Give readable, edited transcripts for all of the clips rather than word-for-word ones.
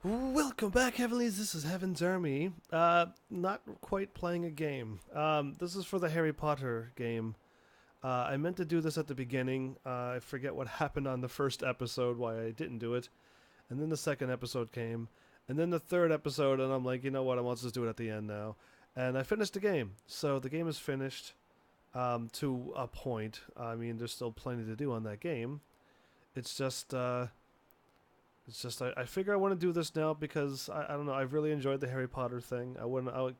Welcome back, Heavenlies. This is Heaven's Army. Not quite playing a game. This is for the Harry Potter game. I meant to do this at the beginning. I forget what happened on the first episode, why I didn't do it. And then the second episode came. And then the third episode, and I'm like, you know what, I want to just do it at the end now. And I finished the game. So the game is finished to a point. I mean, there's still plenty to do on that game. It's just, I figure I want to do this now because I don't know, I've really enjoyed the Harry Potter thing. I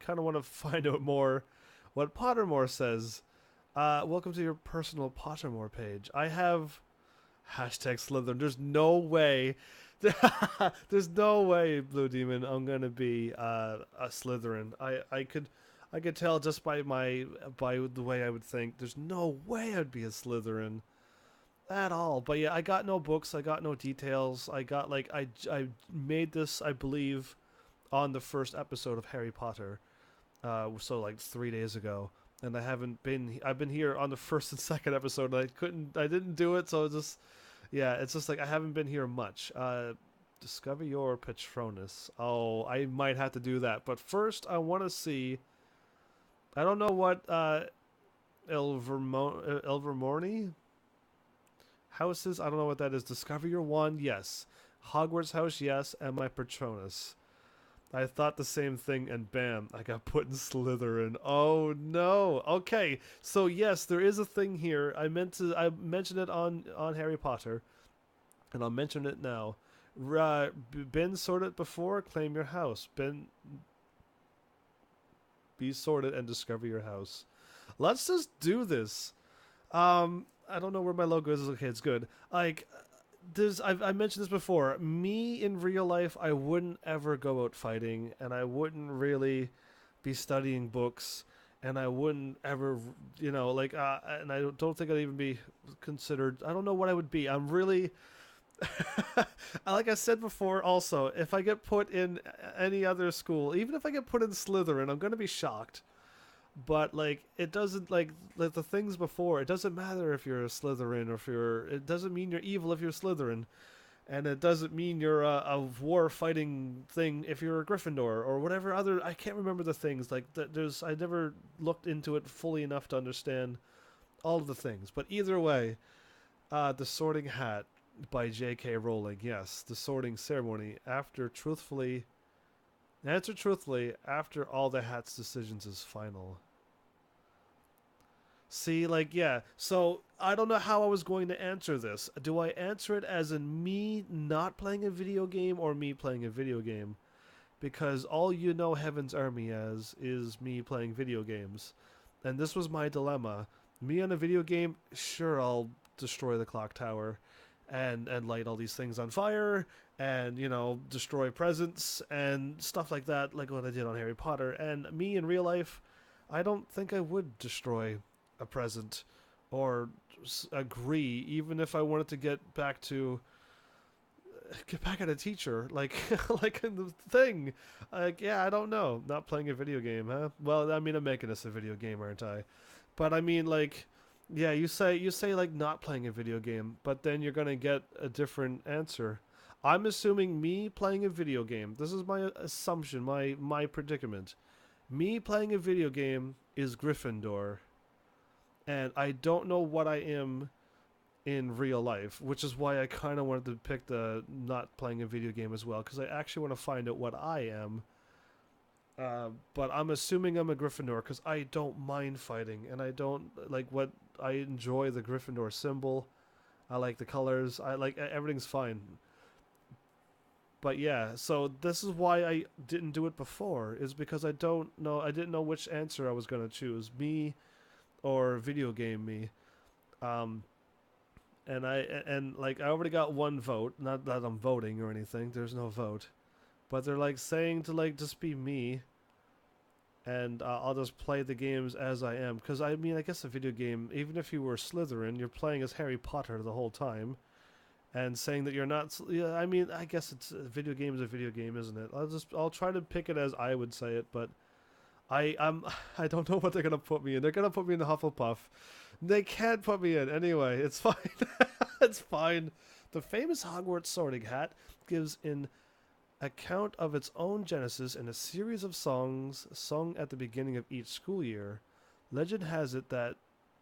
kind of want to find out more what Pottermore says. Welcome to your personal Pottermore page. I have hashtag Slytherin. There's no way, there's no way, Blue Demon, I'm gonna be a Slytherin. I could tell just by the way I would think. There's no way I'd be a Slytherin at all. But yeah, I got no books, I got no details. I got like I made this, I believe, on the first episode of Harry Potter. So like 3 days ago, and I've been here on the first and second episode, and I didn't do it, so just yeah, it's just like I haven't been here much. Discover your Patronus. Oh, I might have to do that. But first I want to see, I don't know what Elvermorny houses, I don't know what that is. Discover your wand, yes. Hogwarts house, yes. And my Patronus. I thought the same thing, and bam, I got put in Slytherin. Oh no. Okay, so yes, there is a thing here. I mentioned it on Harry Potter, and I'll mention it now. Been sorted before, claim your house. Be sorted and discover your house. Let's just do this. I don't know where my logo is. Okay, it's good. Like, I mentioned this before. Me in real life, I wouldn't ever go out fighting, and I wouldn't really be studying books, and I wouldn't ever, and I don't think I'd even be considered. I don't know what I would be. I'm really, like I said before. Also, if I get put in any other school, even if I get put in Slytherin, I'm gonna be shocked. But like, it doesn't, like the things before, it doesn't matter if you're a Slytherin, or if you're, it doesn't mean you're evil if you're Slytherin, and it doesn't mean you're a war fighting thing if you're a Gryffindor, or whatever other, I can't remember the things. Like, I never looked into it fully enough to understand all of the things. But either way, The Sorting Hat by J.K. Rowling. Yes, the sorting ceremony. Answer truthfully after all the hat's decisions is final. See, like, yeah. So I don't know how I was going to answer this. Do I answer it as in me not playing a video game, or me playing a video game? Because all you know Heaven's Army as is me playing video games. And this was my dilemma. Me on a video game, sure, I'll destroy the clock tower and light all these things on fire, and destroy presents and stuff like that, like what I did on Harry Potter. And me in real life, I don't think I would destroy a present or agree, even if I wanted to get back at a teacher, like like in the thing. Like, yeah, I don't know. Not playing a video game, huh? Well, I mean, I'm making this a video game, aren't I? But I mean, like, yeah, you say like not playing a video game, but then you're gonna get a different answer. I'm assuming me playing a video game. This is my assumption, my predicament. Me playing a video game is Gryffindor, and I don't know what I am in real life, which is why I kind of wanted to pick the not playing a video game as well, because I actually want to find out what I am. But I'm assuming I'm a Gryffindor because I don't mind fighting, and I don't like what I enjoy the Gryffindor symbol. I like the colors. I like everything's fine. But yeah, so this is why I didn't do it before, is because I didn't know which answer I was gonna choose, me or video game me. Um, and like, I already got one vote. Not that I'm voting or anything. There's no vote, but they're like saying to like just be me, and I'll just play the games as I am. Because I mean, I guess a video game, even if you were Slytherin, you're playing as Harry Potter the whole time, and saying that you're not. Yeah, I mean, I guess it's a video game is a video game, isn't it? I'll try to pick it as I would say it, but I don't know what they're gonna put me in. They're gonna put me in the Hufflepuff. They can't put me in anyway. It's fine. It's fine. The famous Hogwarts sorting hat gives an account of its own genesis in a series of songs sung at the beginning of each school year. Legend has it that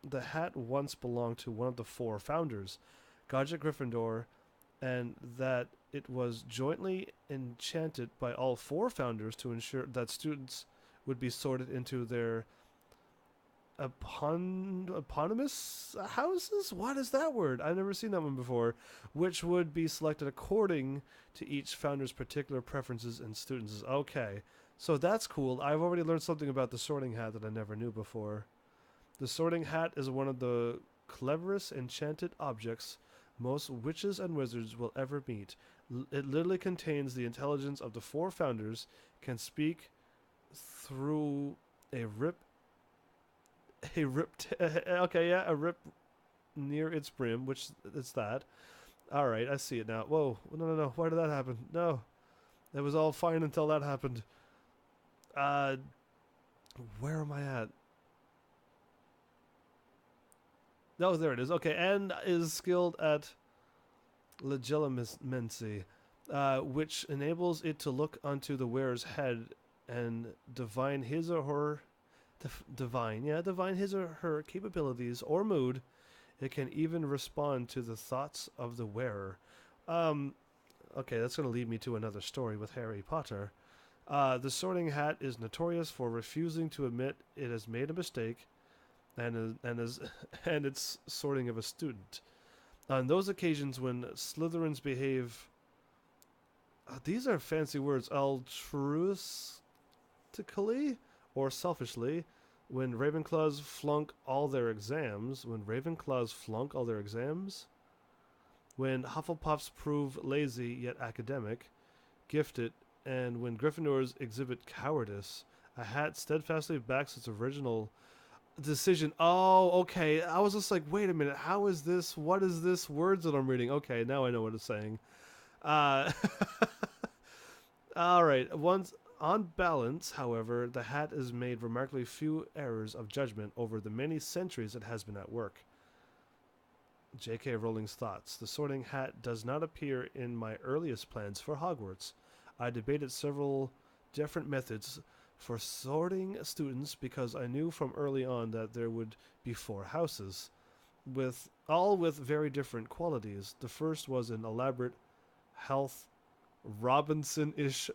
the hat once belonged to one of the four founders, Godric Gryffindor, and that it was jointly enchanted by all four founders to ensure that students would be sorted into their eponymous houses? What is that word? I've never seen that one before. Which would be selected according to each founder's particular preferences and students. Okay, so that's cool. I've already learned something about the sorting hat that I never knew before. The sorting hat is one of the cleverest enchanted objects most witches and wizards will ever meet. It literally contains the intelligence of the four founders, can speak through a rip a rip near its brim, which it's that. All right, I see it now. Whoa, no. Why did that happen? No, it was all fine until that happened. Uh, where am I at? Oh, there it is. Okay, and is skilled at legilimency, which enables it to look onto the wearer's head and divine his or her divine his or her capabilities or mood. It can even respond to the thoughts of the wearer. Um, okay, that's going to lead me to another story with Harry Potter. The Sorting Hat is notorious for refusing to admit it has made a mistake, and its sorting of a student. On those occasions when Slytherins behave, these are fancy words, altruistically or selfishly, when Ravenclaws flunk all their exams, when Hufflepuffs prove lazy yet academic, gifted, and when Gryffindors exhibit cowardice, a hat steadfastly backs its original decision. Oh, okay. I was just like, wait a minute. How is this? What is this words that I'm reading? Okay, now I know what it's saying. Uh, all right. Once on balance, however, the hat has made remarkably few errors of judgment over the many centuries it has been at work. J.K. Rowling's thoughts. The Sorting Hat does not appear in my earliest plans for Hogwarts. I debated several different methods for sorting students because I knew from early on that there would be four houses, with very different qualities. The first was an elaborate health Robinson-ish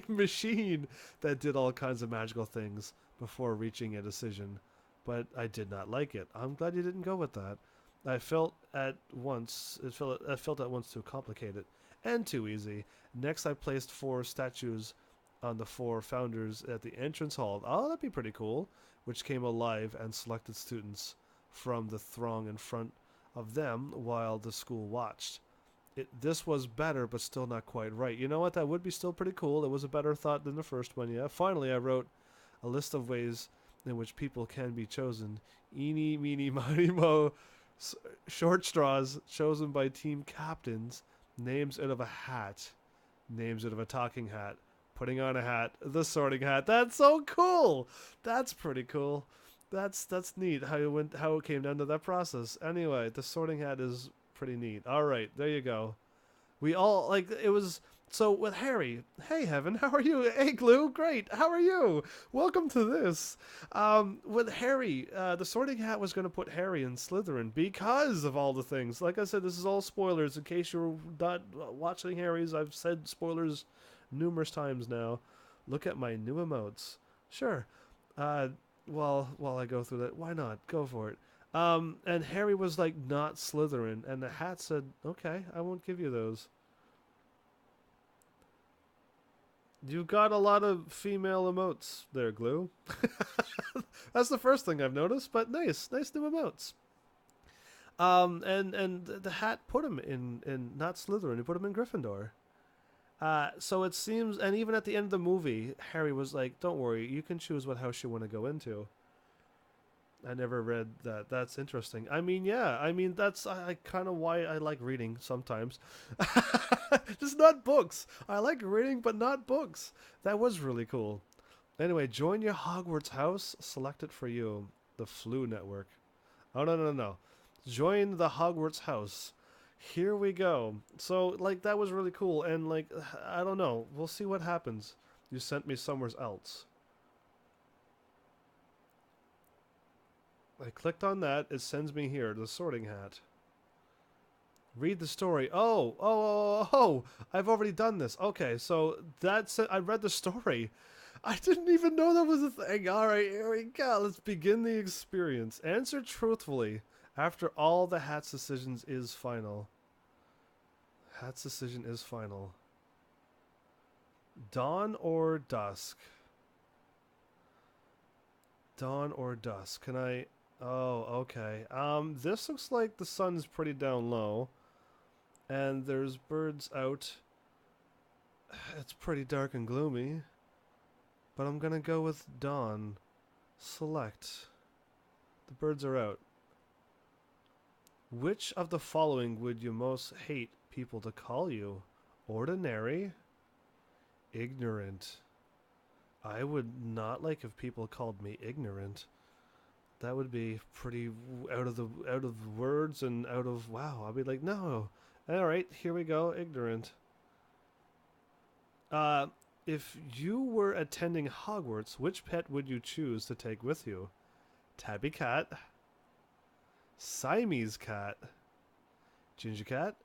machine that did all kinds of magical things before reaching a decision, but I did not like it. I'm glad you didn't go with that. I felt at once too complicated and too easy. Next, I placed four statues on the four founders at the entrance hall. Oh, that'd be pretty cool. Which came alive and selected students from the throng in front of them while the school watched. This was better, but still not quite right. You know what? That would be still pretty cool. It was a better thought than the first one, yeah. Finally, I wrote a list of ways in which people can be chosen. Eeny, meeny, miny, mo. Short straws chosen by team captains. Names out of a hat. Names out of a talking hat. Putting on a hat. The Sorting Hat. That's so cool. That's pretty cool. That's neat how it came down to that process. Anyway, the Sorting Hat is pretty neat. All right, there you go. We all it was. So with Harry, hey Heaven, how are you? Hey Glue, great. How are you? Welcome to this. With Harry, the Sorting Hat was going to put Harry in Slytherin because of all the things. Like I said, this is all spoilers. In case you're not watching Harry's, I've said spoilers numerous times now. Look at my new emotes. Sure. Well, while I go through that, why not? Go for it. And Harry was like not Slytherin, and the hat said, "Okay, I won't give you those." You've got a lot of female emotes there, Glue. That's the first thing I've noticed, but nice new emotes. And the hat put him in not Slytherin, he put him in Gryffindor. So it seems, and even at the end of the movie, Harry was like, "Don't worry, you can choose what house you want to go into." I never read that. That's interesting. I mean, yeah. I mean, that's I kind of why I like reading sometimes. Just not books. I like reading, but not books. That was really cool. Anyway, join your Hogwarts house. Selected for you. The Flu Network. Oh, no. Join the Hogwarts house. Here we go. So, like, that was really cool, and, like, I don't know. We'll see what happens. You sent me somewhere else. I clicked on that. It sends me here, the sorting hat. Read the story. Oh. I've already done this. Okay, so that's it. I read the story. I didn't even know that was a thing. All right, here we go. Let's begin the experience. Answer truthfully. After all, the hat's decisions is final. Hat's decision is final. Dawn or dusk? Dawn or dusk? Can I... Oh, okay. This looks like the sun's pretty down low. And there's birds out. It's pretty dark and gloomy. But I'm gonna go with dawn. Select. The birds are out. Which of the following would you most hate people to call you? Ordinary? Ignorant. I would not like if people called me ignorant. That would be pretty out of words and out of wow. I'd be like, no. All right, here we go. Ignorant. If you were attending Hogwarts, which pet would you choose to take with you? Tabby cat, Siamese cat, ginger cat,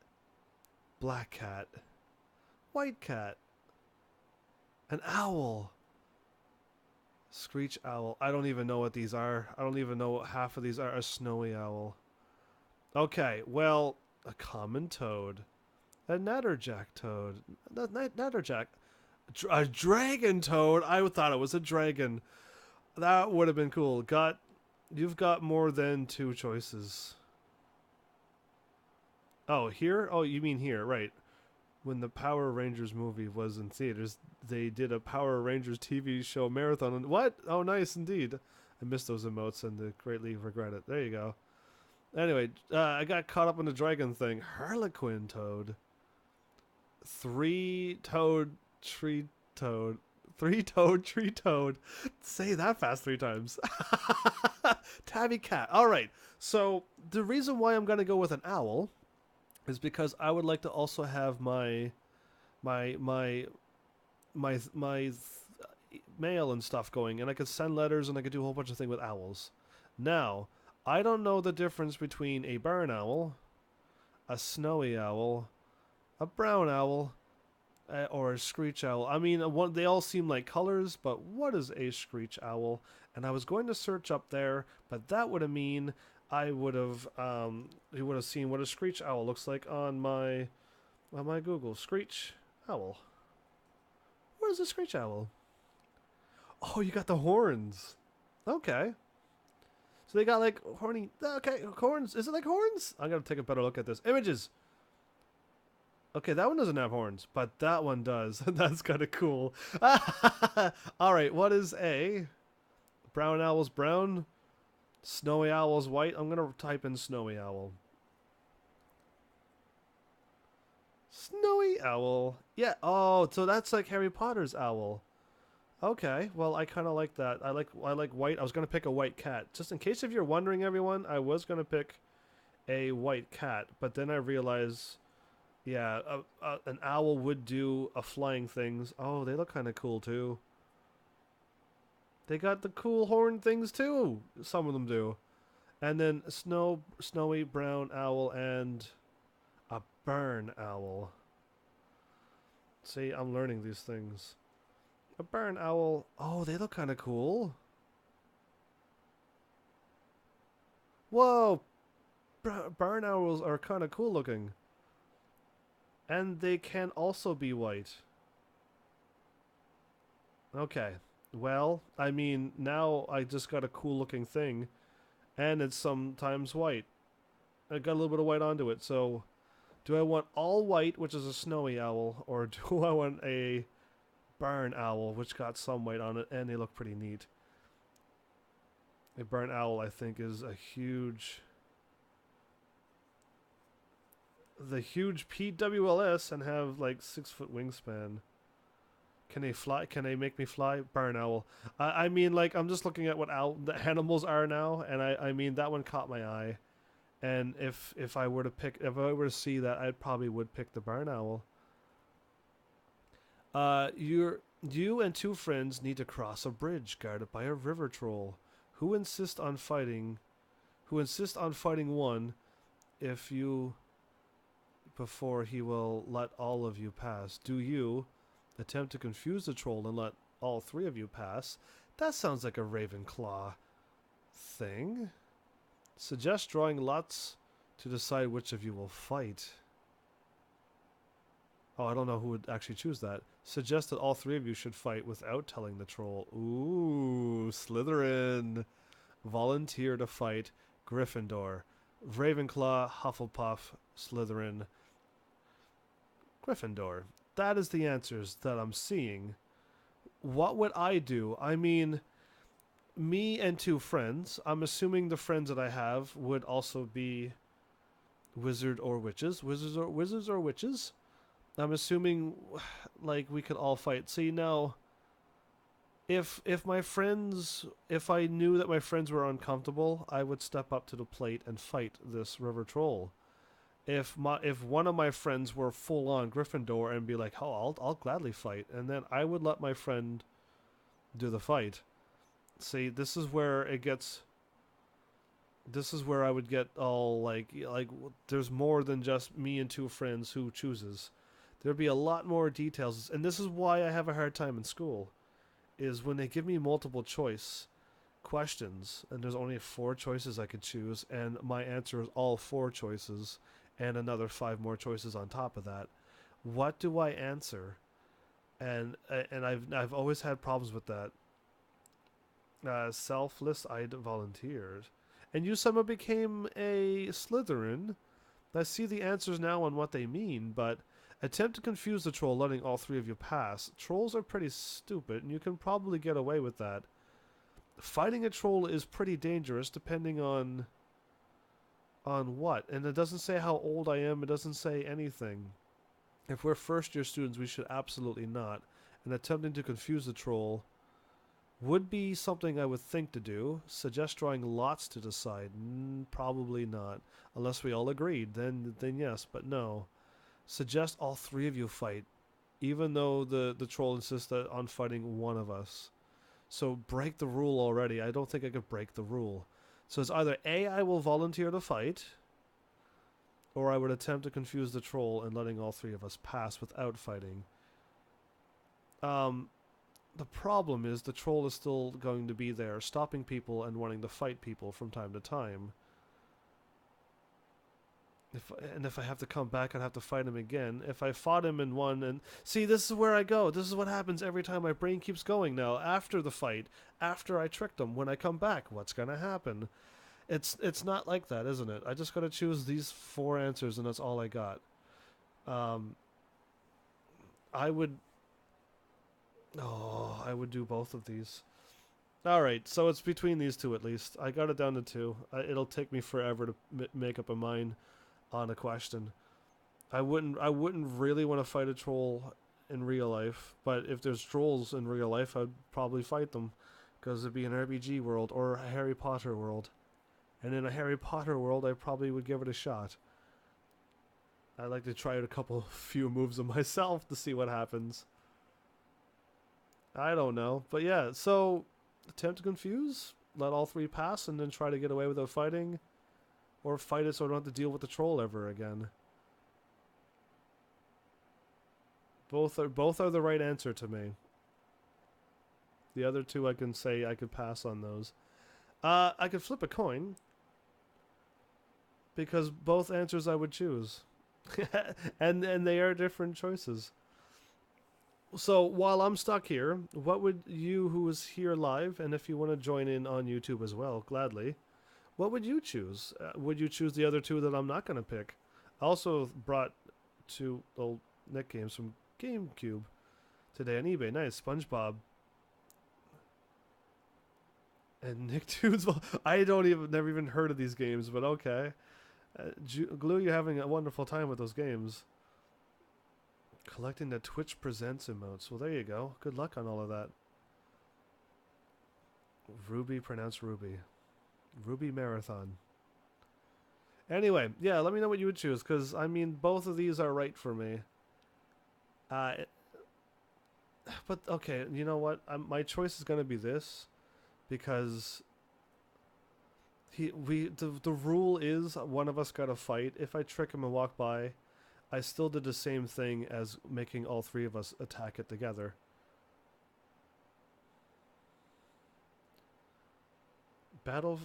black cat, white cat, an owl. Screech owl. I don't even know what these are. I don't even know what half of these are. A snowy owl. Okay, well, a common toad. A natterjack toad. Natterjack. A dragon toad? I thought it was a dragon. That would have been cool. You've got more than 2 choices. Oh, here? Oh, you mean here, right. When the Power Rangers movie was in theaters, they did a Power Rangers TV show marathon. What? Oh, nice indeed. I missed those emotes and greatly regret it. There you go. Anyway, I got caught up in the dragon thing. Harlequin toad. 3-toed tree toad. 3-toed tree toad. Say that fast 3 times. Tabby cat. All right. So the reason why I'm going to go with an owl is because I would like to also have my mail and stuff going, and I could send letters and I could do a whole bunch of things with owls. Now, I don't know the difference between a barn owl, a snowy owl, a brown owl, or a screech owl. I mean, they all seem like colors, but what is a screech owl? And I was going to search up there, but that would have mean I would have you would have seen what a screech owl looks like on my Google. Screech owl. Where's the screech owl? Oh, you got the horns. Okay. So they got like horny. Okay, horns. Is it like horns? I'm gonna take a better look at this. Images. Okay, that one doesn't have horns, but that one does. That's kind of cool. All right, what is a brown owl's brown? Snowy owl's white. I'm gonna type in snowy owl. Snowy owl. Yeah. Oh, so that's like Harry Potter's owl. Okay. Well, I kind of like that. I like white. I was gonna pick a white cat. Just in case if you're wondering, everyone, I was gonna pick a white cat, but then I realized, yeah, an owl would do a flying things. Oh, they look kind of cool too. They got the cool horn things too. Some of them do. And then snowy brown owl and a barn owl. See, I'm learning these things. A barn owl. Oh, they look kind of cool. Whoa. Barn owls are kind of cool looking. And they can also be white. Okay. Well, I mean, now I just got a cool looking thing, and it's sometimes white. I got a little bit of white onto it, so do I want all white, which is a snowy owl, or do I want a barn owl, which got some white on it, and they look pretty neat? A barn owl, I think, is a huge... the huge PWLS and have, like, 6-foot wingspan. Can they fly? Can they make me fly? Barn owl. I mean, like, I'm just looking at what the animals are now, and I mean, that one caught my eye. And if I were to pick, if I were to see that, I probably would pick the barn owl. You and two friends need to cross a bridge guarded by a river troll, who insist on fighting. Who insist on fighting one if you before he will let all of you pass. Do you attempt to confuse the troll and let all three of you pass? That sounds like a Ravenclaw thing. Suggest drawing lots to decide which of you will fight. Oh, I don't know who would actually choose that. Suggest that all three of you should fight without telling the troll. Ooh, Slytherin. Volunteer to fight Gryffindor. Ravenclaw, Hufflepuff, Slytherin, Gryffindor. That is the answers that I'm seeing. What would I do? I mean, me and two friends. I'm assuming the friends that I have would also be wizard or witches. Wizards or witches. I'm assuming, like, we could all fight. See, now, if I knew that my friends were uncomfortable, I would step up to the plate and fight this river troll. If one of my friends were full on Gryffindor and be like, oh, I'll gladly fight, and then I would let my friend do the fight. See, this is where it gets. This is where I would get all like there's more than just me and two friends who chooses. There'd be a lot more details, and this is why I have a hard time in school, is when they give me multiple choice questions, and there's only 4 choices I could choose, and my answer is all 4 choices, and another 5 more choices on top of that. What do I answer? And I've always had problems with that. Selfless, I volunteered, and you somehow became a Slytherin. I see the answers now on what they mean, but attempt to confuse the troll, letting all 3 of you pass. Trolls are pretty stupid, and you can probably get away with that. Fighting a troll is pretty dangerous, depending on what. And it doesn't say how old I am. It doesn't say anything. If we're first-year students, we should absolutely not. And attempting to confuse the troll would be something I would think to do. Suggest drawing lots to decide. Probably not. Unless we all agreed, then yes, but no. Suggest all 3 of you fight, even though the troll insists on fighting one of us. So break the rule already. I don't think I could break the rule. So it's either A, I will volunteer to fight, or I would attempt to confuse the troll and letting all 3 of us pass without fighting. The problem is the troll is still going to be there, stopping people and wanting to fight people from time to time. If I have to come back, I'd have to fight him again. If I fought him and won, and see, this is where I go. This is what happens every time. My brain keeps going now. After the fight, after I tricked him, when I come back, what's gonna happen? It's not like that, isn't it? I just gotta choose these 4 answers, and that's all I got. I would do both of these. All right, so it's between these 2 at least. I got it down to 2. It'll take me forever to make up a mind on a question. I wouldn't really want to fight a troll in real life, but if there's trolls in real life, I'd probably fight them, because it'd be an RPG world or a Harry Potter world. And in a Harry Potter world, I probably would give it a shot. I'd like to try out a few moves of myself to see what happens. I don't know, but yeah, so attempt to confuse, let all 3 pass, and then try to get away without fighting. Or fight it so I don't have to deal with the troll ever again. Both are the right answer to me. The other 2 I can say I could pass on those. I could flip a coin, because both answers I would choose. and they are different choices. So while I'm stuck here, what would you who is here live, and if you want to join in on YouTube as well, gladly, what would you choose? Would you choose the other 2 that I'm not going to pick? I also brought 2 old Nick games from GameCube today on eBay. Nice. SpongeBob. And Nicktoons. I never even heard of these games, but okay. Glue, you're having a wonderful time with those games. Collecting the Twitch Presents emotes. Well, there you go. Good luck on all of that. Ruby, pronounced Ruby. Ruby Marathon. Anyway, yeah, let me know what you would choose, because, I mean, both of these are right for me. Uh, but, okay, you know what? My choice is going to be this, because the rule is one of us got to fight. If I trick him and walk by, I still did the same thing as making all three of us attack it together. Battle...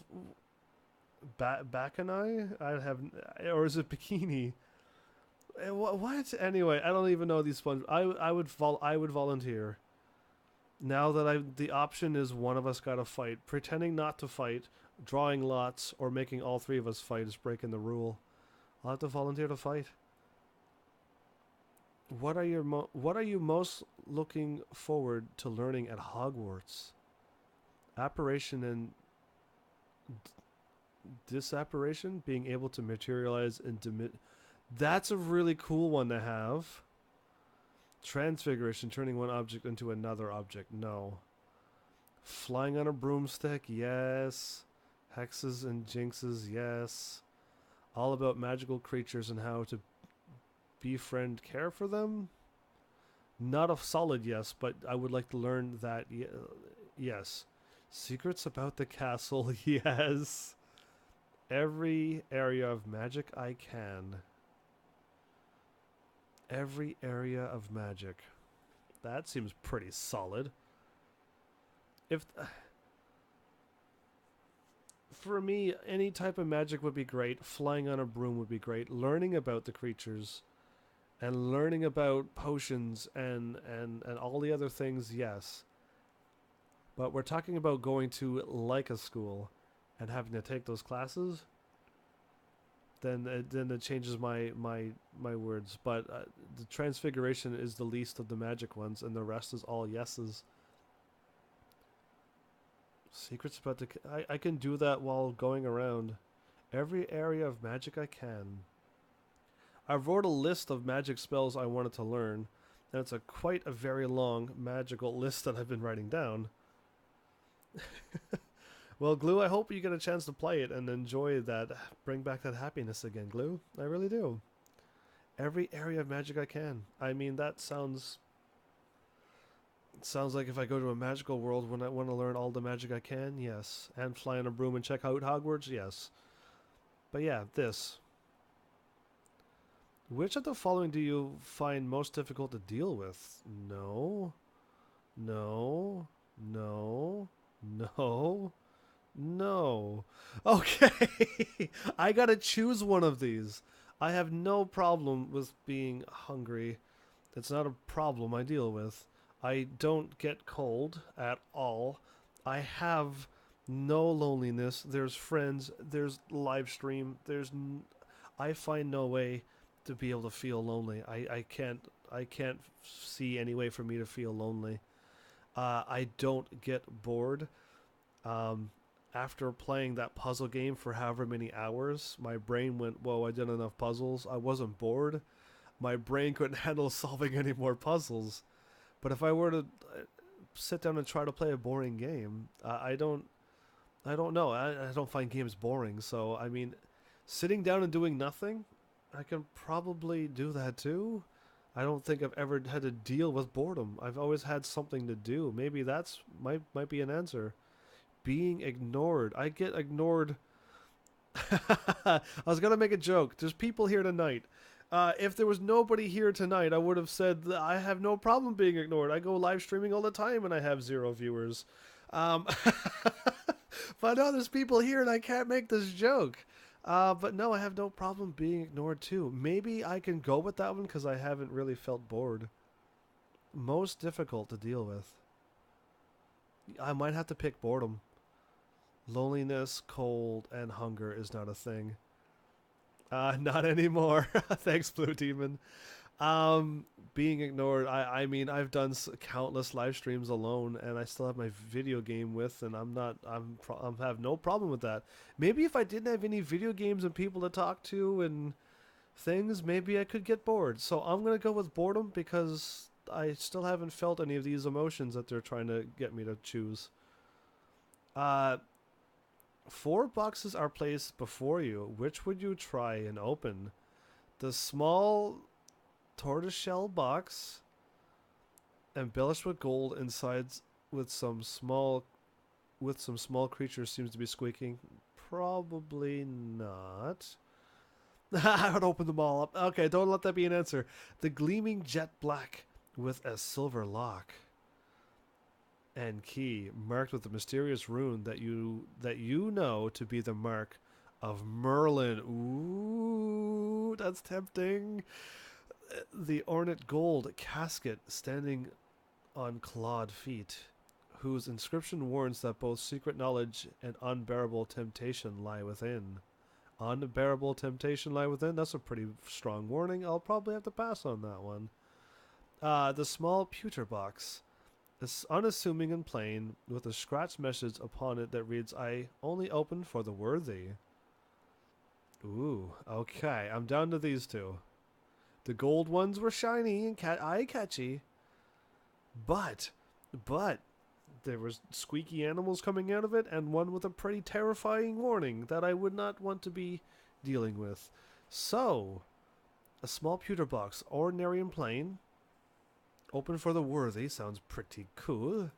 Bacchanai? I have... Or is it Bikini? What? Anyway, I don't even know these ones. I would volunteer. Now that the option is one of us got to fight, pretending not to fight, drawing lots, or making all three of us fight is breaking the rule. I'll have to volunteer to fight. What are you most looking forward to learning at Hogwarts? Apparition and disapparition, being able to materialize and that's a really cool one to have. Transfiguration, turning one object into another object. No. Flying on a broomstick, yes. Hexes and jinxes, yes. All about magical creatures and how to befriend, care for them. Not a solid yes, but I would like to learn that. Yes. Secrets about the castle, yes. Every area of magic I can. Every area of magic. That seems pretty solid. If for me, any type of magic would be great. Flying on a broom would be great. Learning about the creatures and learning about potions and all the other things, yes. But we're talking about going to like a school and having to take those classes. Then it changes my words. But the transfiguration is the least of the magic ones, and the rest is all yeses. Secrets about the... I can do that while going around. Every area of magic I can. I wrote a list of magic spells I wanted to learn, and it's quite a very long magical list that I've been writing down. Well, Glue, I hope you get a chance to play it and enjoy that, bring back that happiness again, Glue. I really do. Every area of magic I can. I mean, that sounds like if I go to a magical world when I want to learn all the magic I can, yes. And fly on a broom and check out Hogwarts, yes. But yeah, this. Which of the following do you find most difficult to deal with? No. No. No. No. No. Okay. I gotta choose one of these. I have no problem with being hungry. It's not a problem I deal with. I don't get cold at all. I have no loneliness. There's friends. There's live stream. I find no way to be able to feel lonely. I can't see any way for me to feel lonely. I don't get bored. After playing that puzzle game for however many hours, my brain went, whoa, I did enough puzzles. I wasn't bored. My brain couldn't handle solving any more puzzles. But if I were to sit down and try to play a boring game, I don't know. I don't find games boring. So, I mean, sitting down and doing nothing, I can probably do that too. I don't think I've ever had to deal with boredom. I've always had something to do. Maybe that's might be an answer. Being ignored. I get ignored. I was going to make a joke. There's people here tonight. If there was nobody here tonight, I would have said that I have no problem being ignored. I go live streaming all the time and I have 0 viewers. But no, there's people here and I can't make this joke. But no, I have no problem being ignored too. Maybe I can go with that one because I haven't really felt bored. Most difficult to deal with. I might have to pick boredom. Loneliness, cold, and hunger is not a thing. Not anymore. Thanks, Blue Demon. Being ignored. I mean, I've done countless live streams alone, and I still have my video game with, and I have no problem with that. Maybe if I didn't have any video games and people to talk to and things, maybe I could get bored. So I'm gonna go with boredom because I still haven't felt any of these emotions that they're trying to get me to choose. 4 boxes are placed before you. Which would you try and open? The small tortoiseshell box, embellished with gold inside, with some small creatures seems to be squeaking. Probably not. I would open them all up. Okay, don't let that be an answer. The gleaming jet black with a silver lock and key marked with a mysterious rune that you know to be the mark of Merlin. Ooh, that's tempting. The ornate gold casket standing on clawed feet, whose inscription warns that both secret knowledge and unbearable temptation lie within. Unbearable temptation lie within? That's a pretty strong warning. I'll probably have to pass on that one. The small pewter box is unassuming and plain, with a scratched message upon it that reads, "I only open for the worthy." Ooh, okay. I'm down to these two. The gold ones were shiny and eye-catchy, but there was squeaky animals coming out of it, and one with a pretty terrifying warning that I would not want to be dealing with. So, a small pewter box, ordinary and plain, open for the worthy, sounds pretty cool.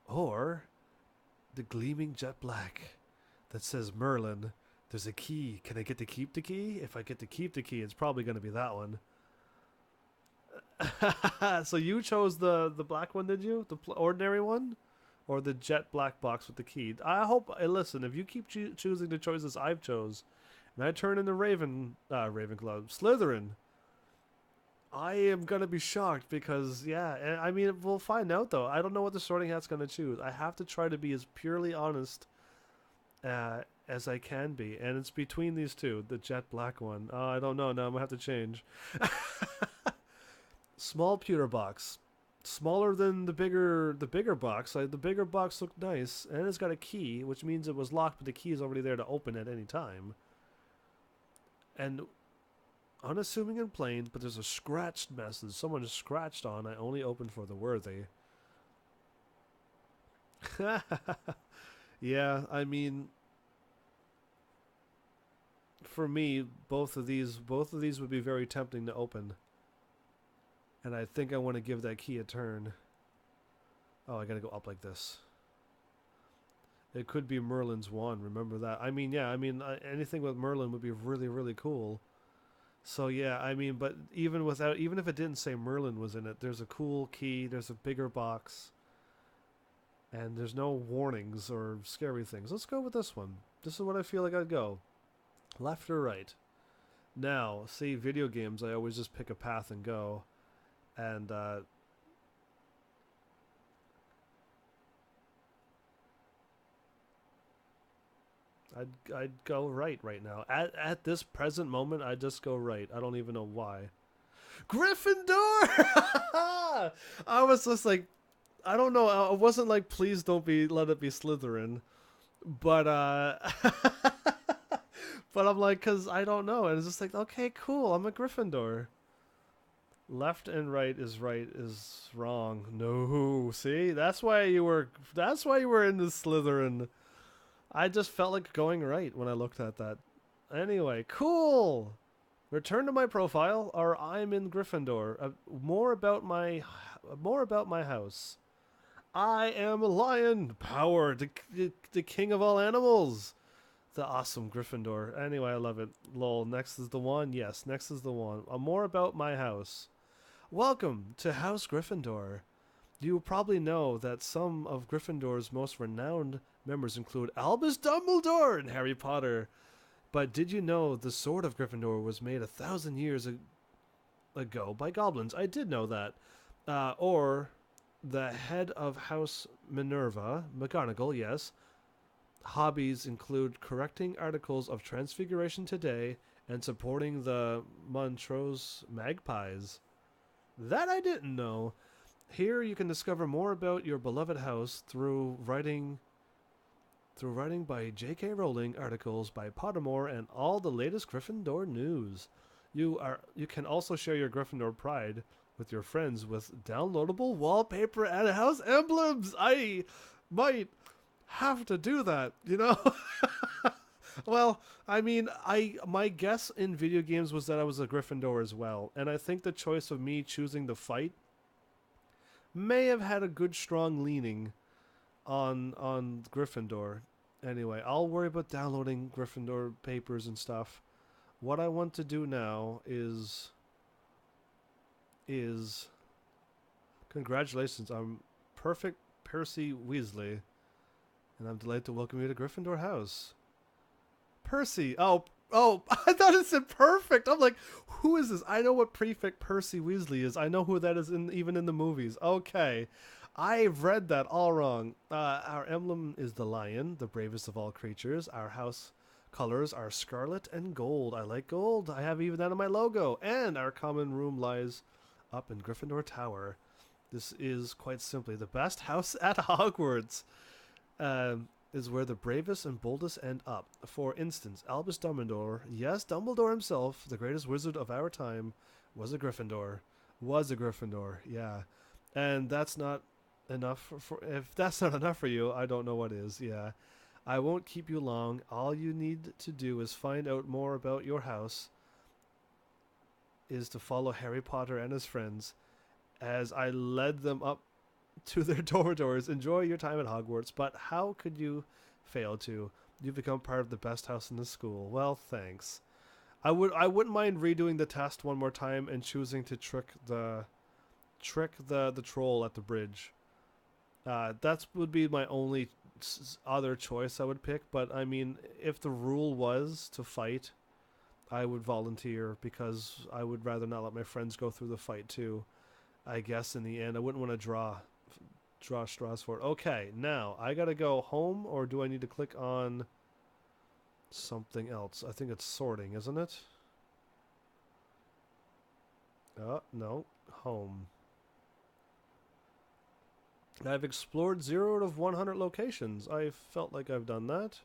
Or, the gleaming jet black that says Merlin. There's a key. Can I get to keep the key? If I get to keep the key, it's probably going to be that one. So you chose the black one, did you? The ordinary one? Or the jet black box with the key? I hope... listen, if you keep choosing the choices I've chose, and I turn into Ravenclaw, Slytherin, I am going to be shocked because, yeah, I mean, we'll find out, though. I don't know what the Sorting Hat's going to choose. I have to try to be as purely honest as I can be, and it's between these two, the jet black one. I don't know. Now I'm gonna have to change. Small pewter box, smaller than the bigger box. The bigger box looked nice, and it's got a key, which means it was locked, but the key is already there to open at any time. And unassuming and plain, but there's a scratched message. Someone scratched on, "I only open for the worthy." Yeah, I mean, for me, both of these would be very tempting to open. And I think I want to give that key a turn. Oh, I gotta go up like this. It could be Merlin's wand, remember that. I mean, yeah, anything with Merlin would be really, really cool. So yeah, I mean, but even if it didn't say Merlin was in it, there's a cool key, there's a bigger box, and there's no warnings or scary things. Let's go with this one. This is what I feel like I'd go. Left or right? Now, see, video games, I always just pick a path and go. And, I'd go right now. At this present moment, I'd just go right. I don't even know why. Gryffindor! I was just like, I don't know. I wasn't like, please don't let it be Slytherin. But, but I'm like, because I don't know. And it's just like, okay, cool. I'm a Gryffindor. Left and right is wrong. No, see, that's why you were in the Slytherin. I just felt like going right when I looked at that. Anyway, cool. Return to my profile, or I'm in Gryffindor. More about my house. I am a lion. Power, the king of all animals. The awesome Gryffindor. Anyway, I love it. Lol. Next is the one. Yes, next is the one. More about my house. Welcome to House Gryffindor. You probably know that some of Gryffindor's most renowned members include Albus Dumbledore and Harry Potter. But did you know the sword of Gryffindor was made 1,000 years ago by goblins? I did know that. Or the head of House Minerva, McGonagall, yes. Hobbies include correcting articles of Transfiguration Today and supporting the Montrose Magpies. That I didn't know. Here you can discover more about your beloved house through writing by J.K. Rowling, articles by Pottermore, and all the latest Gryffindor news. You can also share your Gryffindor pride with your friends with downloadable wallpaper and house emblems. I might have to do that, you know? Well, I mean, my guess in video games was that I was a Gryffindor as well, and I think the choice of me choosing the fight may have had a good strong leaning on Gryffindor. Anyway, I'll worry about downloading Gryffindor papers and stuff. What I want to do now is congratulations, I'm perfect Percy Weasley, and I'm delighted to welcome you to Gryffindor House. Percy. Oh, I thought it said perfect. I'm like, who is this? I know what prefect Percy Weasley is. I know who that is even in the movies. Okay. I've read that all wrong. Our emblem is the lion, the bravest of all creatures. Our house colors are scarlet and gold. I like gold. I have even that on my logo. And our common room lies up in Gryffindor Tower. This is quite simply the best house at Hogwarts. Is where the bravest and boldest end up. For instance, Albus Dumbledore, yes, Dumbledore himself, the greatest wizard of our time, was a Gryffindor. Yeah. And that's not enough if that's not enough for you, I don't know what is. Yeah. I won't keep you long. All you need to do is find out more about your house, is to follow Harry Potter and his friends as I led them up to their dormitories. Enjoy your time at Hogwarts, but how could you fail to? You've become part of the best house in the school. Well, thanks. I wouldn't mind redoing the test one more time and choosing to trick the troll at the bridge. That would be my only other choice I would pick, but I mean, if the rule was to fight, I would volunteer because I would rather not let my friends go through the fight too. I guess in the end, I wouldn't want to draw straws for it. Okay, now I gotta go home, or do I need to click on something else? I think it's sorting, isn't it? No, home. I've explored 0 out of 100 locations. I felt like I've done that.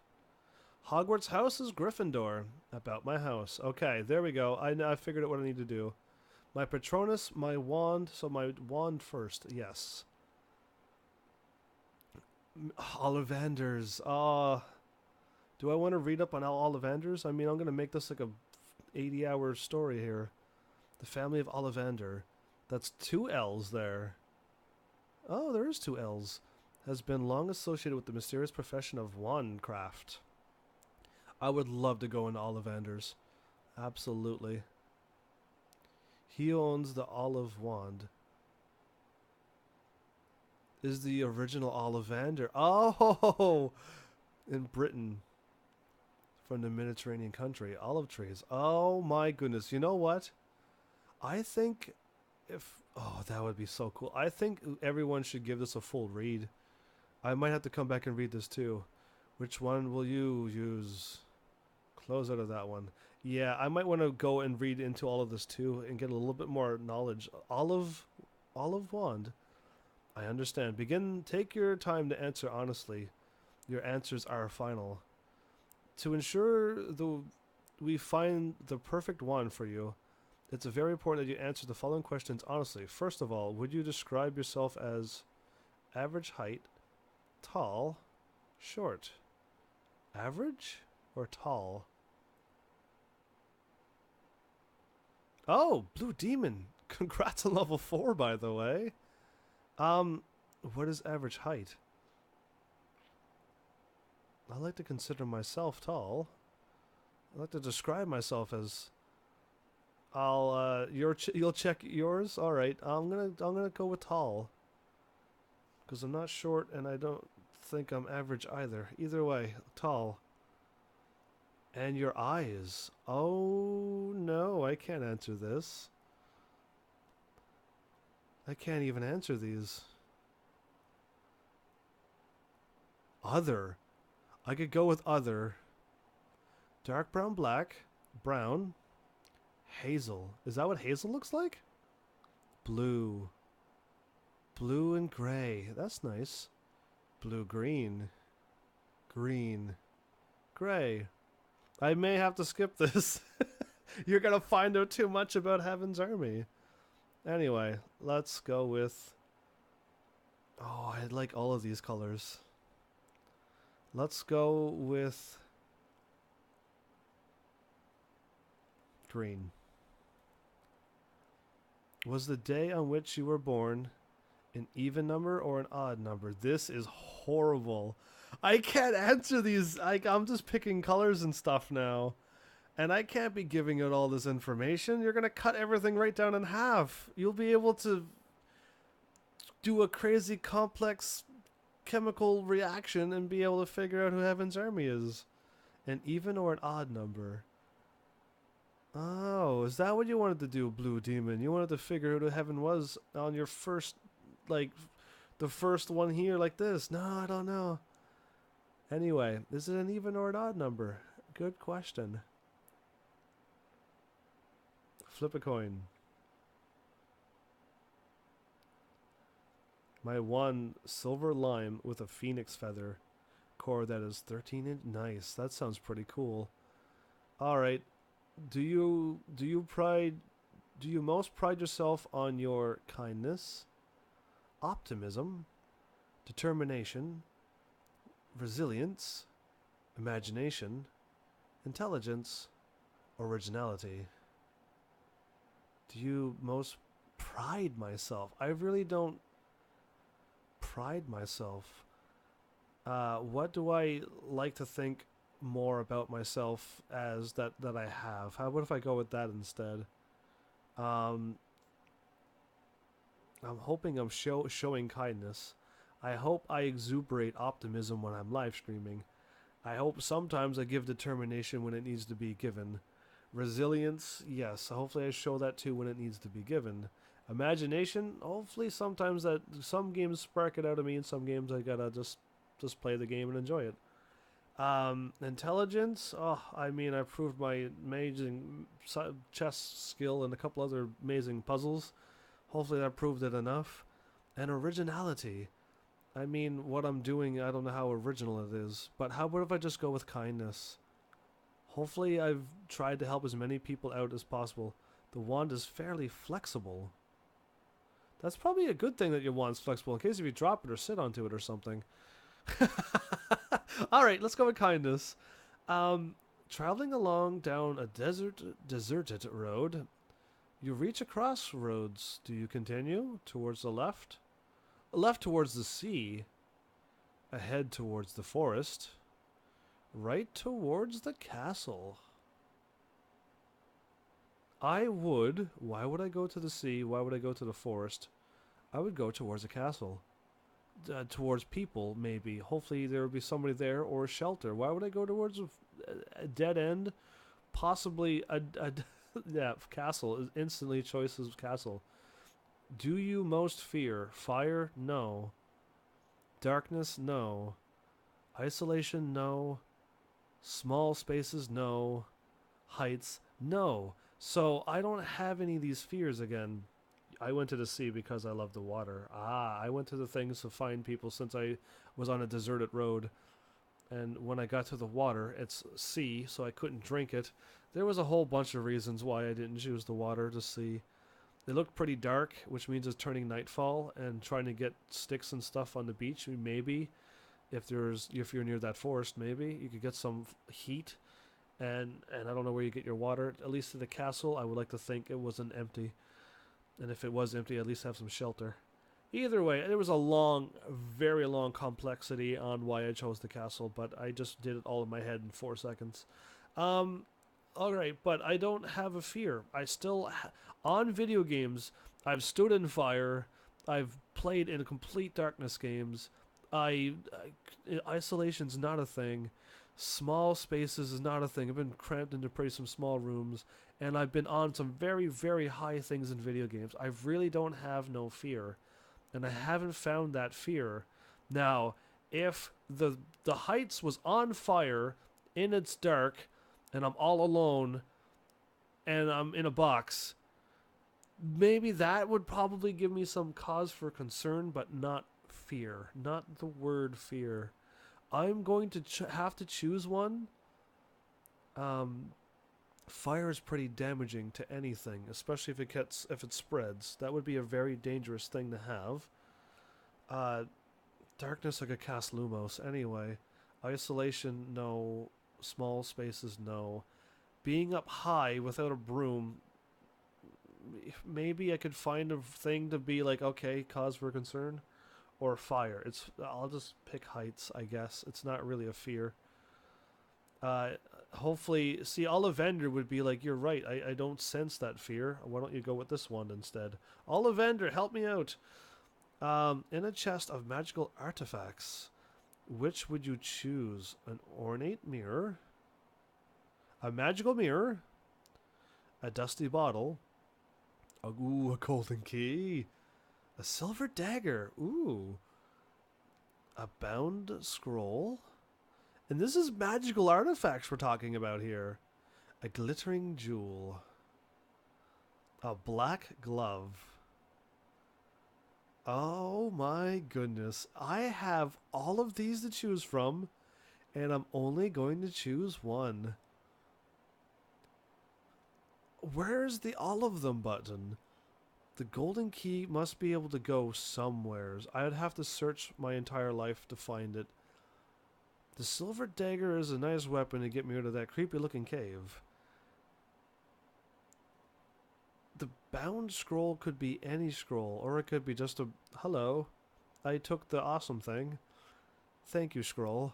Hogwarts house is Gryffindor. About my house. Okay, there we go. I figured out what I need to do. My Patronus, my wand. So my wand first. Yes. Ollivanders. Do I want to read up on Ollivanders? I mean, I'm going to make this like a 80-hour story here. The family of Ollivander. That's 2 L's there. Oh, there is 2 L's. Has been long associated with the mysterious profession of wandcraft. I would love to go into Ollivanders. Absolutely. He owns the olive wand. Is the original Ollivander. Oh! In Britain. From the Mediterranean country. Olive trees. Oh my goodness. You know what? I think if... Oh, that would be so cool. I think everyone should give this a full read. I might have to come back and read this too. Which one will you use? Close out of that one. Yeah, I might want to go and read into all of this too and get a little bit more knowledge. Olive wand. I understand. Take your time to answer honestly. Your answers are final. To ensure we find the perfect wand for you, it's very important that you answer the following questions honestly. First of all, would you describe yourself as average height, tall, short? Average or tall? Oh, Blue Demon. Congrats on level 4, by the way. What is average height? I like to consider myself tall. I like to describe myself as... you'll check yours? Alright, I'm gonna go with tall. Because I'm not short and I don't think I'm average either. Either way, tall. And your eyes. Oh no, I can't answer this. I can't even answer these. Other. I could go with other. Dark brown, black, brown, hazel. Is that what hazel looks like? Blue. Blue and gray. That's nice. Blue, green. Green. Gray. I may have to skip this. You're gonna find out too much about Heaven's Army. Anyway, let's go with... Oh, I like all of these colors. Let's go with green. Was the day on which you were born an even number or an odd number? This is horrible. I can't answer these. I'm just picking colors and stuff now. And I can't be giving out all this information. You're going to cut everything right down in half. You'll be able to do a crazy complex chemical reaction and be able to figure out who Heaven's Army is. An even or an odd number. Oh, is that what you wanted to do, Blue Demon? You wanted to figure out who Heaven was on your first, like, the first one here like this? No, I don't know. Anyway, is it an even or an odd number? Good question. Flip a coin. My one silver lime with a phoenix feather core that is 13 inch. Nice. That sounds pretty cool. All right. Do you most pride yourself on your kindness, optimism, determination, resilience, imagination, intelligence, originality? Do you most pride myself? I really don't pride myself. What do I like to think more about myself as that I have? What if I go with that instead? I'm hoping I'm showing kindness. I hope I exuberate optimism when I'm live streaming. I hope sometimes I give determination when it needs to be given. Resilience, yes. Hopefully I show that too when it needs to be given. Imagination, hopefully sometimes that some games spark it out of me, and some games I gotta just play the game and enjoy it. Intelligence, oh, I mean, I proved my amazing chess skill and a couple other amazing puzzles. Hopefully that proved it enough. And originality. I mean, what I'm doing, I don't know how original it is, but what if I just go with kindness? Hopefully I've tried to help as many people out as possible. The wand is fairly flexible. That's probably a good thing that your wand's flexible, in case if you drop it or sit onto it or something. Alright, let's go with kindness. Traveling along down a deserted road, you reach a crossroads. Do you continue towards the left? Left towards the sea. Ahead towards the forest. Right towards the castle. Why would I go to the sea? Why would I go to the forest? I would go towards a castle. Towards people, maybe. Hopefully there would be somebody there or a shelter. Why would I go towards a dead end? Possibly yeah, castle is instantly choices castle. Do you most fear fire? No. Darkness? No. Isolation? No. Small spaces? No. Heights? No. So I don't have any of these fears again. I went to the sea because I love the water. I went to the things to find people since I was on a deserted road. And when I got to the water, it's sea, so I couldn't drink it. There was a whole bunch of reasons why I didn't choose the water to sea. It looked pretty dark, which means it's turning nightfall, and trying to get sticks and stuff on the beach. Maybe if you're near that forest, maybe you could get some heat. And I don't know where you get your water. At least at the castle, I would like to think it wasn't empty. And if it was empty, at least have some shelter. Either way, there was a very long complexity on why I chose the castle, but I just did it all in my head in 4 seconds. Alright, but I don't have a fear. I still, on video games, I've stood in fire, I've played in complete darkness games, isolation's not a thing, small spaces is not a thing. I've been cramped into pretty some small rooms, and I've been on some very, very high things in video games. I really don't have no fear, and I haven't found that fear. Now, if the Heights was on fire, and it's dark, and I'm all alone, and I'm in a box, maybe that would probably give me some cause for concern, but not fear. Not the word fear. I'm going to have to choose one. Fire is pretty damaging to anything, especially if it spreads. That would be a very dangerous thing to have. Darkness, I could cast Lumos anyway. Isolation, no. Small spaces, no. Being up high without a broom, maybe I could find a thing to be like, okay, cause for concern. Or fire. I'll just pick heights, I guess. It's not really a fear. Uh, Hopefully, see, Ollivander would be like, you're right. I don't sense that fear. Why don't you go with this one instead? Ollivander, help me out. In a chest of magical artifacts, which would you choose? An ornate mirror, a magical mirror, a dusty bottle, a golden key, a silver dagger, a bound scroll. And this is magical artifacts we're talking about here. A glittering jewel, a black glove. Oh my goodness. I have all of these to choose from, and I'm only going to choose one. Where's the all of them button? The golden key must be able to go somewheres. I'd have to search my entire life to find it. The silver dagger is a nice weapon to get me out of that creepy looking cave. The bound scroll could be any scroll, or it could be just a hello. I took the awesome thing. Thank you, scroll.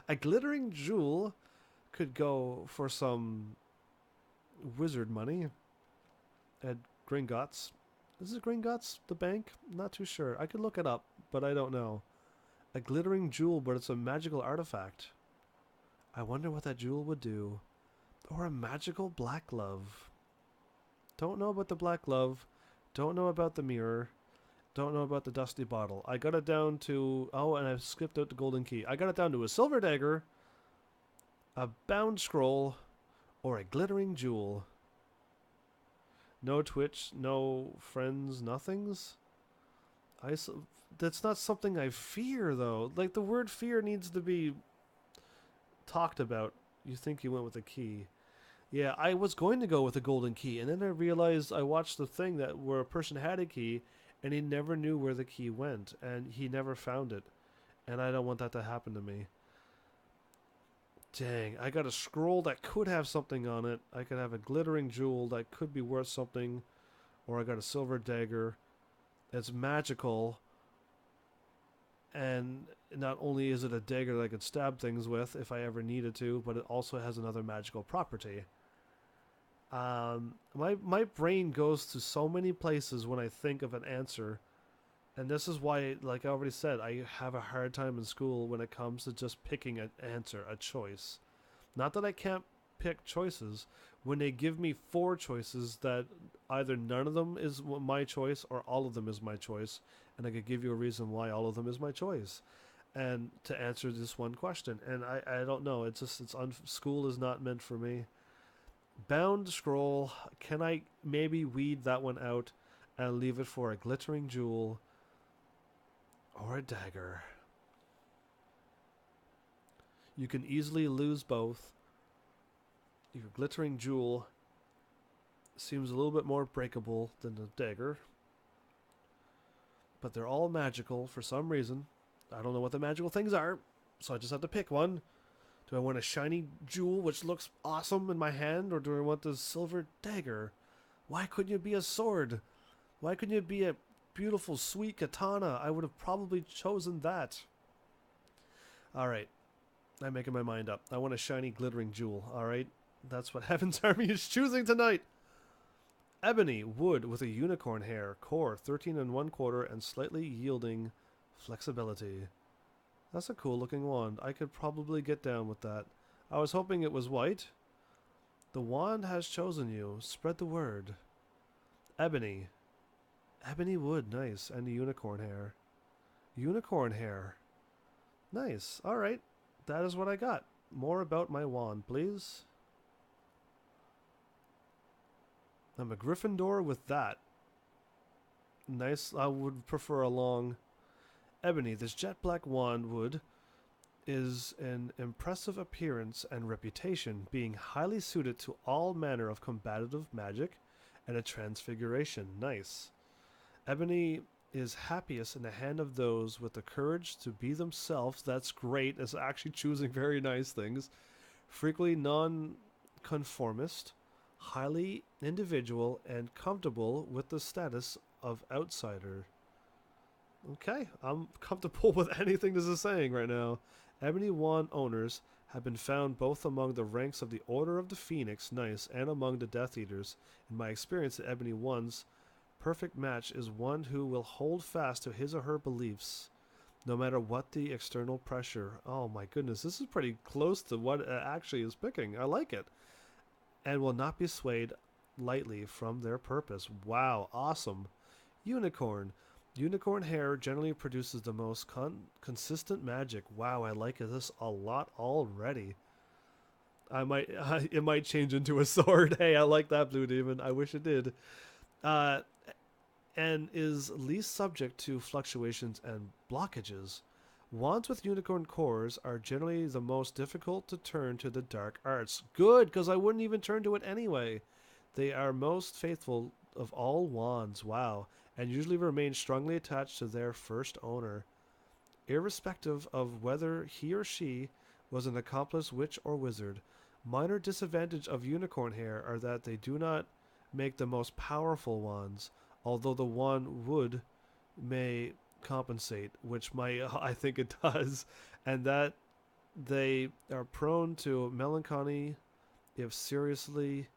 A glittering jewel could go for some wizard money at Gringotts. Is it Gringotts, the bank? Not too sure. I could look it up, but I don't know. A glittering jewel, but it's a magical artifact. I wonder what that jewel would do. Or a magical black glove. Don't know about the black glove. Don't know about the mirror. Don't know about the dusty bottle. I got it down to... Oh, and I skipped out the golden key. I got it down to a silver dagger, a bound scroll, or a glittering jewel. No Twitch, no friends, nothings? That's not something I fear, though. Like, the word fear needs to be talked about. You think you went with a key. Yeah, I was going to go with a golden key, and then I realized I watched the thing where a person had a key, and he never knew where the key went, and he never found it. And I don't want that to happen to me. Dang, I got a scroll that could have something on it. I could have a glittering jewel that could be worth something. Or I got a silver dagger. It's magical. And not only is it a dagger that I could stab things with if I ever needed to, but it also has another magical property. My brain goes to so many places when I think of an answer. And this is why, like I already said, I have a hard time in school when it comes to just picking an answer, a choice. Not that I can't pick choices. When they give me 4 choices that either none of them is my choice or all of them is my choice, and I could give you a reason why all of them is my choice. And to answer this one question. And I don't know. School is not meant for me. Bound scroll. Can I maybe weed that one out and leave it for a glittering jewel? Or a dagger. You can easily lose both. Your glittering jewel seems a little bit more breakable than the dagger. But they're all magical for some reason. I don't know what the magical things are, so I just have to pick one. Do I want a shiny jewel which looks awesome in my hand, or do I want the silver dagger? Why couldn't you be a sword? Why couldn't you be a beautiful, sweet katana? I would have probably chosen that. Alright. I'm making my mind up. I want a shiny, glittering jewel. Alright. That's what Heaven's Army is choosing tonight. Ebony, wood with a unicorn hair. Core, 13 1/4 and slightly yielding flexibility. That's a cool looking wand. I could probably get down with that. I was hoping it was white. The wand has chosen you. Spread the word. Ebony. Ebony wood, nice. And unicorn hair. Unicorn hair. Nice. Alright. That is what I got. More about my wand, please. I'm a Gryffindor with that. Nice. I would prefer a long... Ebony, this jet black wand wood is an impressive appearance and reputation, being highly suited to all manner of combative magic and a transfiguration. Nice. Ebony is happiest in the hand of those with the courage to be themselves. That's great. It's actually choosing very nice things. Frequently non-conformist, highly individual, and comfortable with the status of outsider. Okay, I'm comfortable with anything this is saying right now. Ebony Wand owners have been found both among the ranks of the Order of the Phoenix, nice, and among the Death Eaters. In my experience, the Ebony Wand's perfect match is one who will hold fast to his or her beliefs, no matter what the external pressure. Oh my goodness, this is pretty close to what it actually is picking. I like it. And will not be swayed lightly from their purpose. Wow, awesome. Unicorn. Unicorn hair generally produces the most consistent magic. Wow, I like this a lot already. It might change into a sword. Hey, I like that, Blue Demon. I wish it did. Uh, and is least subject to fluctuations and blockages. Wands with unicorn cores are generally the most difficult to turn to the dark arts. Good, because I wouldn't even turn to it anyway. They are most faithful of all wands. Wow. And usually remain strongly attached to their first owner, irrespective of whether he or she was an accomplished witch or wizard. Minor disadvantage of unicorn hair are that they do not make the most powerful wands, although the wand wood may compensate, which might I think it does, and that they are prone to melancholy if seriously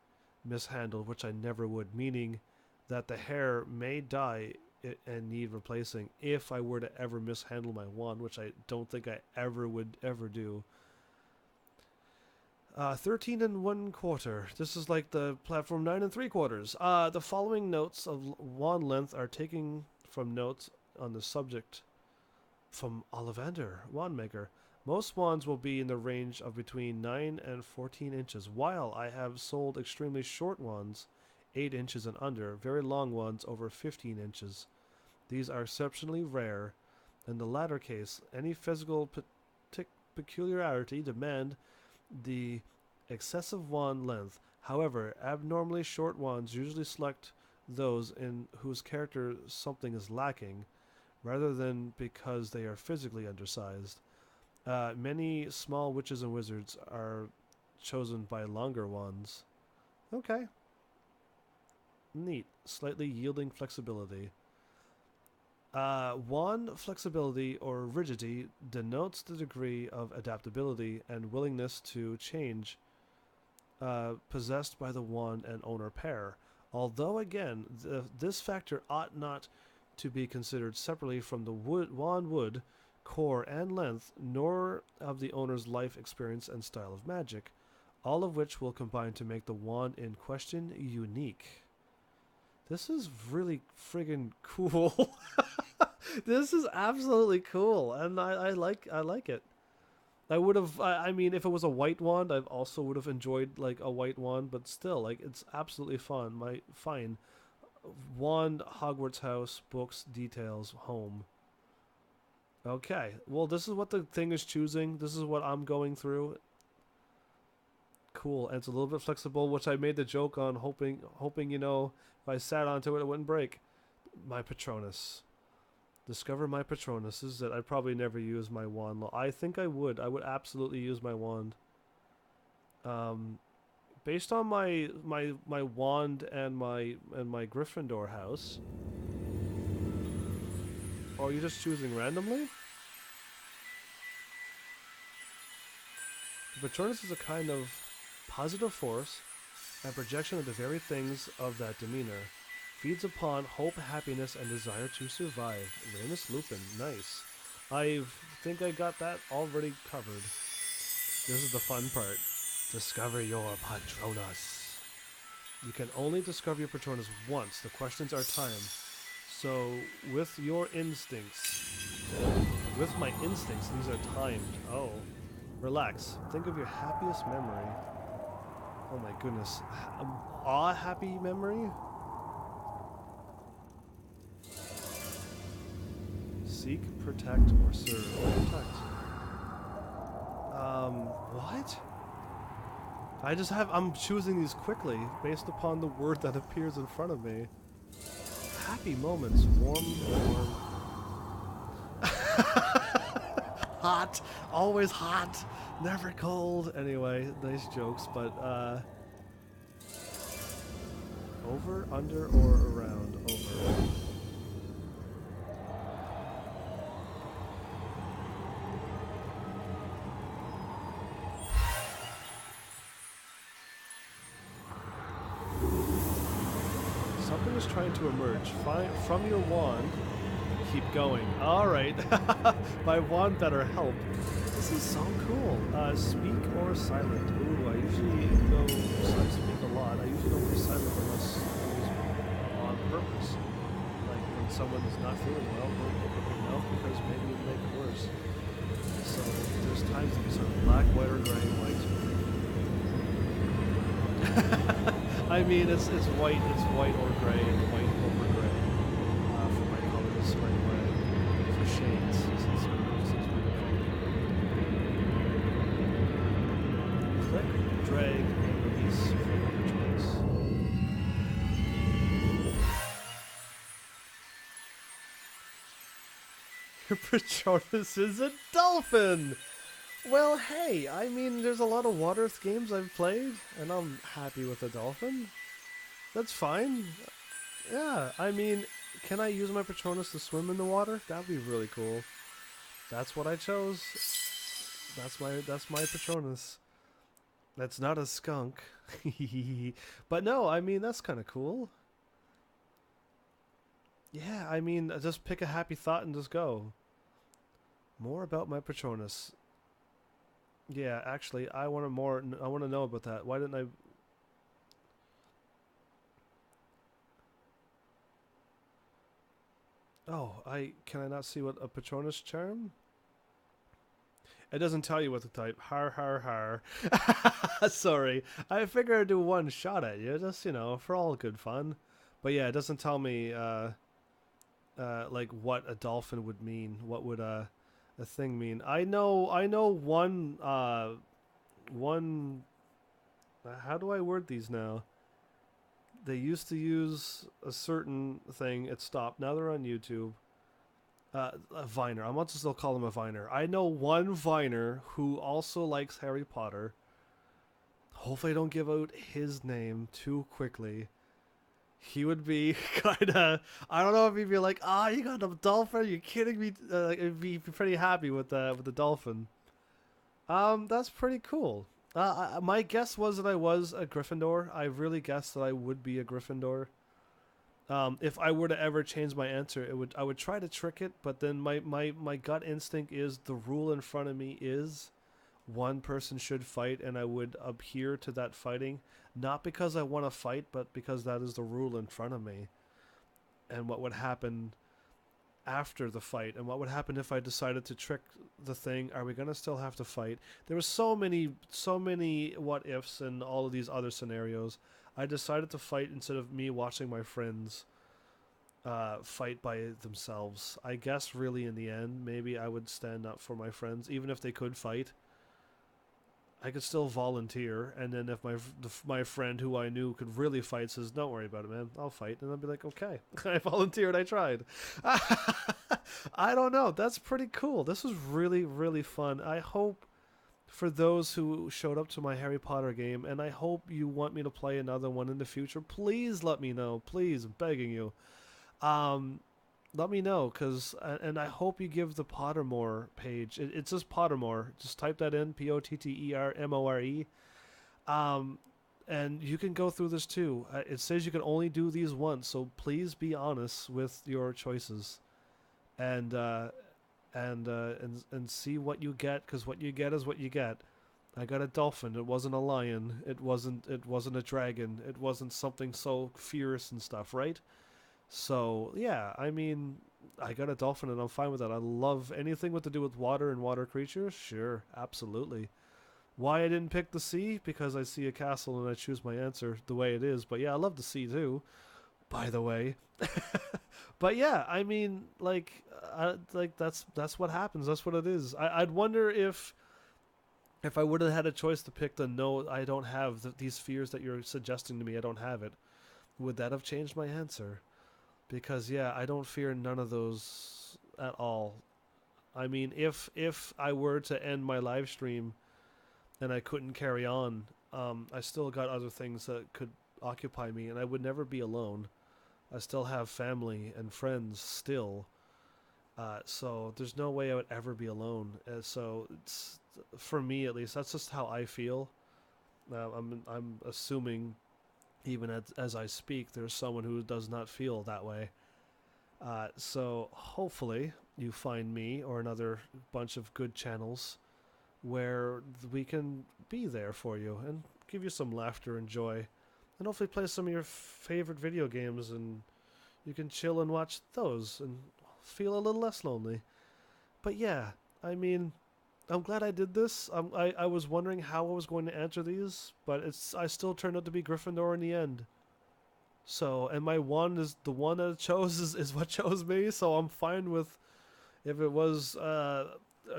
mishandled, which I never would, meaning that the hair may die and need replacing if I were to ever mishandle my wand, which I don't think I ever would ever do. 13 1/4. This is like the platform 9 3/4. The following notes of wand length are taken from notes on the subject from Ollivander, wandmaker. Most wands will be in the range of between 9 and 14 inches, while I have sold extremely short wands, 8 inches and under, very long ones over 15 inches. These are exceptionally rare. In the latter case, any physical peculiarity demand the excessive wand length. However, abnormally short wands usually select those in whose character something is lacking, rather than because they are physically undersized. Many small witches and wizards are chosen by longer wands. Okay. Neat. Slightly yielding flexibility. Wand flexibility or rigidity denotes the degree of adaptability and willingness to change possessed by the wand and owner pair. Although, again, this factor ought not to be considered separately from the wand wood, core, and length, nor of the owner's life experience and style of magic, all of which will combine to make the wand in question unique. This is really friggin' cool. This is absolutely cool, and I like it. I would have. I mean, if it was a white wand, I also would have enjoyed like a white wand. But still, like it's absolutely fun. Fine. Wand, Hogwarts house, books, details, home. Okay. Well, this is what the thing is choosing. This is what I'm going through. Cool, and it's a little bit flexible, which I made the joke on, hoping if I sat onto it, it wouldn't break. My Patronus. Discover my Patronus. This is it. I'd probably never use my wand. I think I would. I would absolutely use my wand. Based on my wand and my Gryffindor house. Or are you just choosing randomly? The Patronus is a kind of positive force and projection of the very things of that demeanor. Feeds upon hope, happiness, and desire to survive. Remus Lupin. Nice. I think I got that already covered. This is the fun part. Discover your Patronus. You can only discover your Patronus once. The questions are timed. So, with your instincts. With my instincts, these are timed. Oh. Relax. Think of your happiest memory. Oh my goodness. A happy memory? Seek, protect, or serve. Protect. What? I'm choosing these quickly based upon the word that appears in front of me. happy moments. Warm. Hot. Always hot. Never cold. Anyway, nice jokes, but over, under, or around? Over. Something is trying to emerge. From your wand, keep going. Alright. My wand better help. This is so cool. Speak or silent. Ooh, I usually go speak a lot. I usually don't go silent unless it's on purpose. Like when someone is not feeling well, don't open their mouth because maybe it'll make it worse. So there's times to be sort of black, white, or gray, white. I mean, it's white or gray, and white over gray for my colors, for shades, since we click, drag, and release from your choice. Your Patronus is a dolphin! Well, hey, I mean, there's a lot of water games I've played, and I'm happy with a dolphin. That's fine. Yeah, I mean, can I use my Patronus to swim in the water? That'd be really cool. That's what I chose. That's my Patronus. That's not a skunk. But no, I mean, that's kind of cool. Yeah, I mean, just pick a happy thought and just go. More about my Patronus. Yeah, actually, I want to know about that. Why didn't I? Oh, can I not see what a Patronus charm? It doesn't tell you what to type. Har har har. Sorry, I figured I'd do one shot at you, just for all good fun. But yeah, it doesn't tell me like what a dolphin would mean. What would a thing mean? I know one how do I word these now? They used to use a certain thing. It stopped. Now they're on YouTube. A Viner. I'm not still call him a Viner. I know one Viner who also likes Harry Potter. Hopefully I don't give out his name too quickly. He would be kinda, I don't know if he'd be like, you got a dolphin? Are you kidding me? He'd be pretty happy with the dolphin. That's pretty cool. My guess was that I was a Gryffindor. I really guessed that I would be a Gryffindor. If I were to ever change my answer, I would try to trick it, but then my gut instinct is the rule in front of me is one person should fight, and I would adhere to that fighting, not because I want to fight, but because that is the rule in front of me. And what would happen after the fight, and what would happen if I decided to trick the thing? Are we gonna still have to fight? There were so many what ifs and all of these other scenarios. I decided to fight instead of me watching my friends fight by themselves. I guess really in the end, maybe I would stand up for my friends, even if they could fight. I could still volunteer, and then if my friend who I knew could really fight says, "Don't worry about it, man, I'll fight," and I'll be like, "Okay, I volunteered, I tried." I don't know. That's pretty cool. This was really, really fun. I hope for those who showed up to my Harry Potter game, and I hope you want me to play another one in the future, please let me know. Please, I'm begging you. Let me know, and I hope you give the Pottermore page. It's just Pottermore. Just type that in, Pottermore. And you can go through this too. It says you can only do these once, so please be honest with your choices, and see what you get, because what you get is what you get. I got a dolphin. It wasn't a lion. It wasn't a dragon. It wasn't something so fierce and stuff, right? So, yeah, I mean, I got a dolphin and I'm fine with that. I love anything with to do with water and water creatures. Sure, absolutely. Why I didn't pick the sea? Because I see a castle and I choose my answer the way it is. But yeah, I love the sea too, by the way. But yeah, I mean, like that's what happens. That's what it is. I'd wonder if I would have had a choice to pick the no, I don't have these fears that you're suggesting to me. I don't have it. Would that have changed my answer? because yeah, I don't fear none of those at all. I mean, if I were to end my live stream and I couldn't carry on, I still got other things that could occupy me, and I would never be alone. I still have family and friends still, so there's no way I would ever be alone. So it's, for me at least, that's just how I feel. I'm assuming even as I speak, there's someone who does not feel that way. So hopefully you find me or another bunch of good channels where we can be there for you and give you some laughter and joy, and hopefully play some of your favorite video games, and you can chill and watch those and feel a little less lonely. But yeah, I mean, I'm glad I did this. I was wondering how I was going to answer these, but I still turned out to be Gryffindor in the end. So, and my one is the one that it chose is what chose me. So I'm fine with if it was a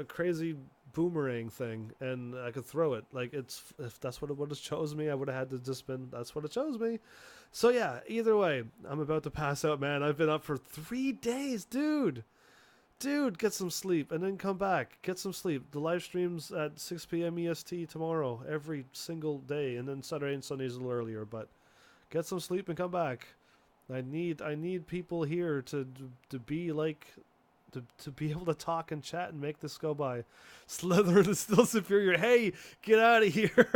crazy boomerang thing and I could throw it. Like, it's, if that's what it would have chose me, I would have had to just been, that's what it chose me. So yeah, either way, I'm about to pass out, man. I've been up for 3 days, dude. Dude, get some sleep and then come back. Get some sleep. The live streams at 6 p.m. EST tomorrow, every single day, and then Saturday and Sundays a little earlier. But get some sleep and come back. I need people here to be like to be able to talk and chat and make this go by. Slytherin is still superior. Hey, get out of here.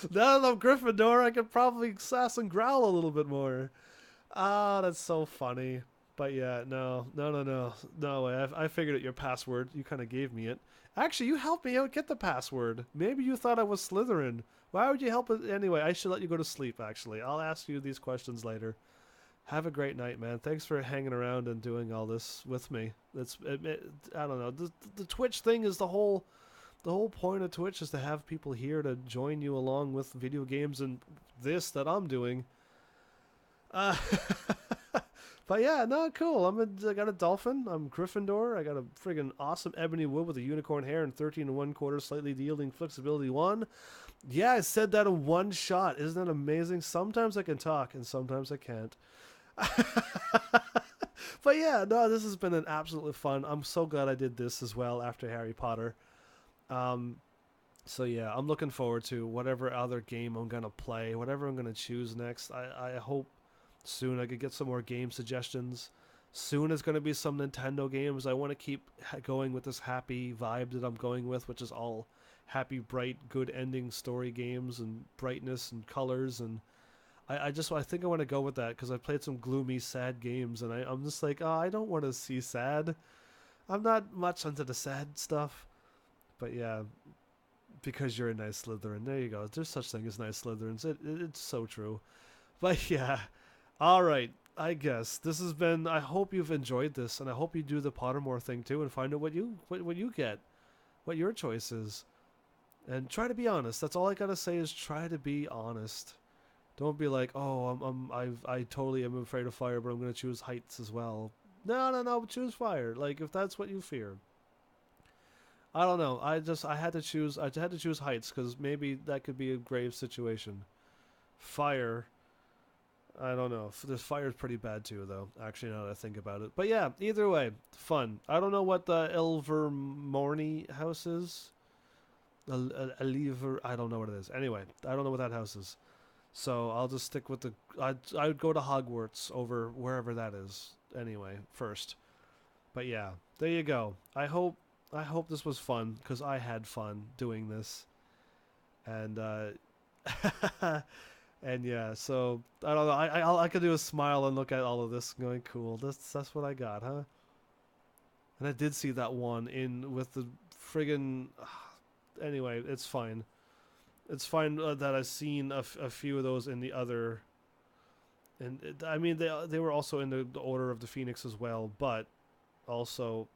Now that I'm Gryffindor, I could probably sass and growl a little bit more. Ah, that's so funny. But yeah, no way. I figured out your password. You kind of gave me it. Actually, you helped me out get the password. Maybe you thought I was Slytherin. Why would you help it anyway? I should let you go to sleep. Actually, I'll ask you these questions later. Have a great night, man. Thanks for hanging around and doing all this with me. I don't know. The Twitch thing is the whole point of Twitch is to have people here to join you along with video games and this that I'm doing. Uh, but yeah, no, cool. I got a dolphin. I'm Gryffindor. I got a friggin' awesome ebony wood with a unicorn hair and 13 and 1/4 slightly yielding flexibility 1. Yeah, I said that in one shot. Isn't that amazing? Sometimes I can talk and sometimes I can't. But yeah, no, this has been an absolutely fun. I'm so glad I did this as well after Harry Potter. Um, so yeah, I'm looking forward to whatever other game I'm gonna play, whatever I'm gonna choose next. I hope soon I could get some more game suggestions. Soon it's gonna be some Nintendo games. I want to keep going with this happy vibe that I'm going with, which is all happy, bright, good ending story games and brightness and colors, and I think I want to go with that because I played some gloomy, sad games, and I'm just like, oh, I don't want to see sad. I'm not much into the sad stuff. But yeah, because you're a nice Slytherin. There you go. There's such thing as nice Slytherins. It's so true. But yeah, all right. I guess this has been. I hope you've enjoyed this, and I hope you do the Pottermore thing too, and find out what you get, what your choice is, and try to be honest. That's all I gotta say is try to be honest. Don't be like, oh, I totally am afraid of fire, but I'm gonna choose heights as well. No. Choose fire. Like if that's what you fear. I don't know. I had to choose. I had to choose heights because maybe that could be a grave situation. Fire. I don't know. This fire is pretty bad too, though. Actually, now that I think about it. But yeah, either way, fun. I don't know what the Ilvermorny house is. I don't know what it is. Anyway, I don't know what that house is. So I'll just stick with the. I'd go to Hogwarts over wherever that is. Anyway, first. But yeah, there you go. I hope this was fun because I had fun doing this, and and yeah. So I don't know. I could do a smile and look at all of this, going, "Cool. That's what I got, huh?" And I did see that one in with the friggin'. Anyway, it's fine. It's fine that I've seen a few of those in the other. And I mean, they were also in the Order of the Phoenix as well, but also.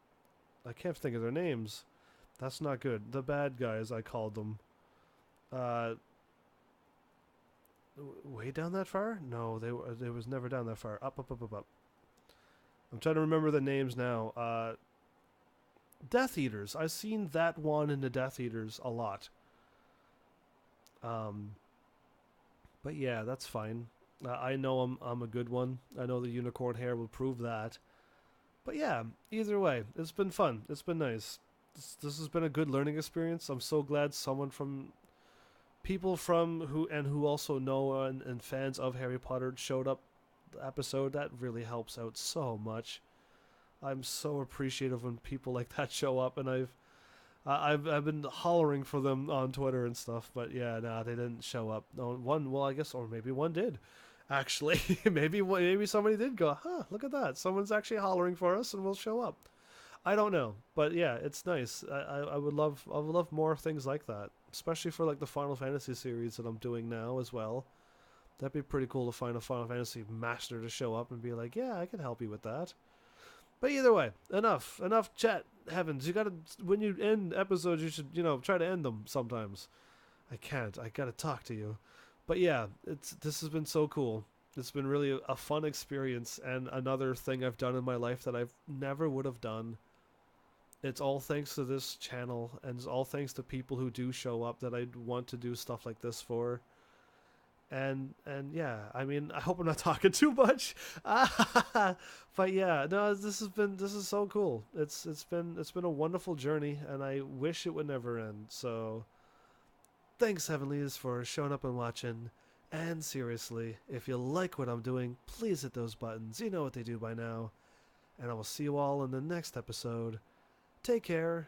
I can't think of their names. That's not good. The bad guys, I called them. Way down that far? No, they was never down that far. Up. I'm trying to remember the names now. Death Eaters. I've seen that one in the Death Eaters a lot. But yeah, that's fine. I know I'm a good one. I know the unicorn hair will prove that. But yeah, either way, it's been fun. It's been nice. This has been a good learning experience. I'm so glad someone from people from who also know and fans of Harry Potter showed up the episode. That really helps out so much. I'm so appreciative when people like that show up, and I've been hollering for them on Twitter and stuff, but yeah, nah, they didn't show up. No one, well, I guess, or maybe one did. Actually, maybe somebody did go, huh? Look at that! Someone's actually hollering for us, and we'll show up. I don't know, but yeah, it's nice. I would love more things like that, especially for like the Final Fantasy series that I'm doing now as well. That'd be pretty cool to find a Final Fantasy master to show up and be like, yeah, I can help you with that. But either way, enough chat. Heavens, you gotta when you end episodes, you should try to end them sometimes. I can't. I gotta talk to you. But yeah, this has been so cool. It's been really a fun experience and another thing I've done in my life that I've never would have done. It's all thanks to this channel and it's all thanks to people who do show up that I want to do stuff like this for. And yeah, I mean, I hope I'm not talking too much. But yeah, no, this is so cool. It's been a wonderful journey, and I wish it would never end. So thanks, Heavenlies, for showing up and watching. And seriously, if you like what I'm doing, please hit those buttons. You know what they do by now. And I will see you all in the next episode. Take care,